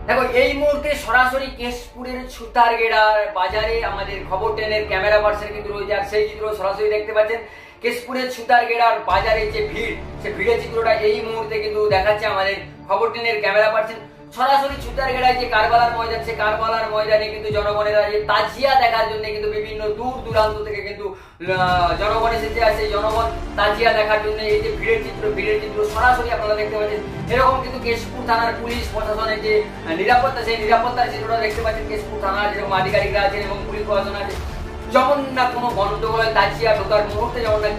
দেখো এই মুহূর্তে সরাসরি কেশপুরের ছুতারগেড়া বাজারে আমাদের খবর 10 এর ক্যামেরা পার্সন কিন্তু রয়েছে, আর সেই চিত্র সরাসরি দেখতে পাচ্ছেন। কেশপুরের ছুতারগেড়ার বাজারে যে ভিড়, সেই ভিড়ের চিত্রটা এই মুহূর্তে কিন্তু দেখাচ্ছে আমাদের খবর 10 এর ক্যামেরা পার্সন। সরাসরি ছুতারগেড়ায় যে কারবালার ময়দান, সে কারবালার ময়দানে কিন্তু জনগণেরা যে তাজিয়া দেখার জন্য কিন্তু বিভিন্ন দূর দূরান্ত থেকে কিন্তু জনগণ এসেছে, আর সেই জনগণ তাজিয়া দেখার জন্য এই যে ভিড়ের চিত্র সরাসরি আপনারা দেখতে পাচ্ছেন। এরকম কিন্তু কেশপুর থানার পুলিশ প্রশাসনের যে নিরাপত্তা, সেই নিরাপত্তার চিত্রটা দেখতে পাচ্ছেন। কেশপুর থানার যেরকম আধিকারিকরা আছেন এবং পুলিশ প্রশাসন আছে, যেমন না কোনো গন্ডগোল হয়, তাজিয়া ঢোকার মুহূর্তে যেমন না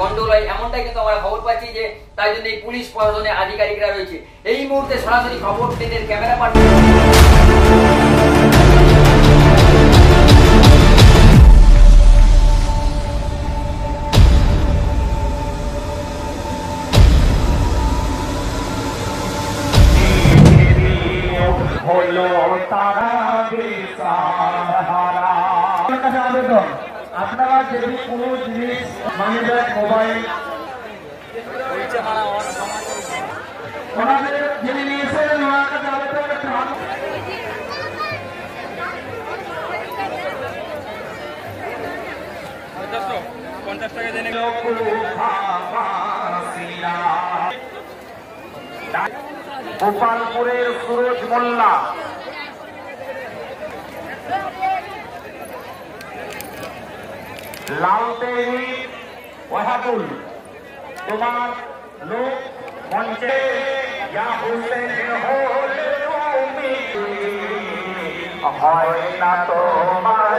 গন্ডগোল হয়, এমনটাই কিন্তু আমরা খবর পাচ্ছি যে তাই জন্য এই পুলিশ প্রশাসনের আধিকারিকরা রয়েছে। এই মুহূর্তে সরাসরি খবর 10 এর ক্যামেরা পার্সন আপনারা যদি কোনো জিনিস মানি ব্যাগ, মোবাইল ওনাদের যিনি নিয়েছেন ওনার কাছে আবেদন করতে হবে। গোপালপুরের সুরজ মোল্লা, লালতেরি ওয়াহাবুল, তোমার লোক মঞ্চে হয় না তোমার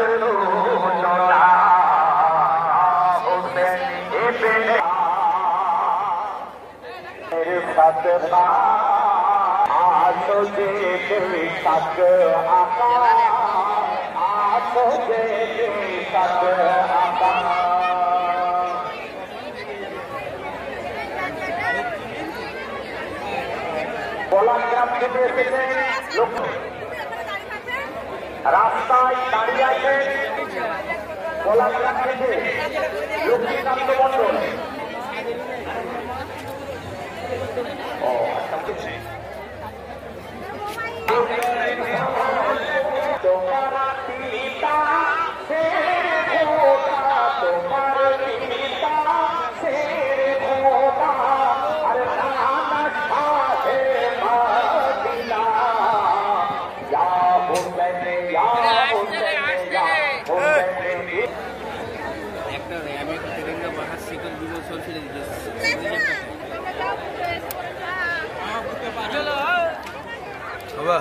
গোলাপগ্রাম থেকে এসেছে লোক, রাস্তায় দাঁড়িয়ে আছে গোলাপগ্রাম থেকে লক্ষ্মীকান্ত মন্ডল। Apa?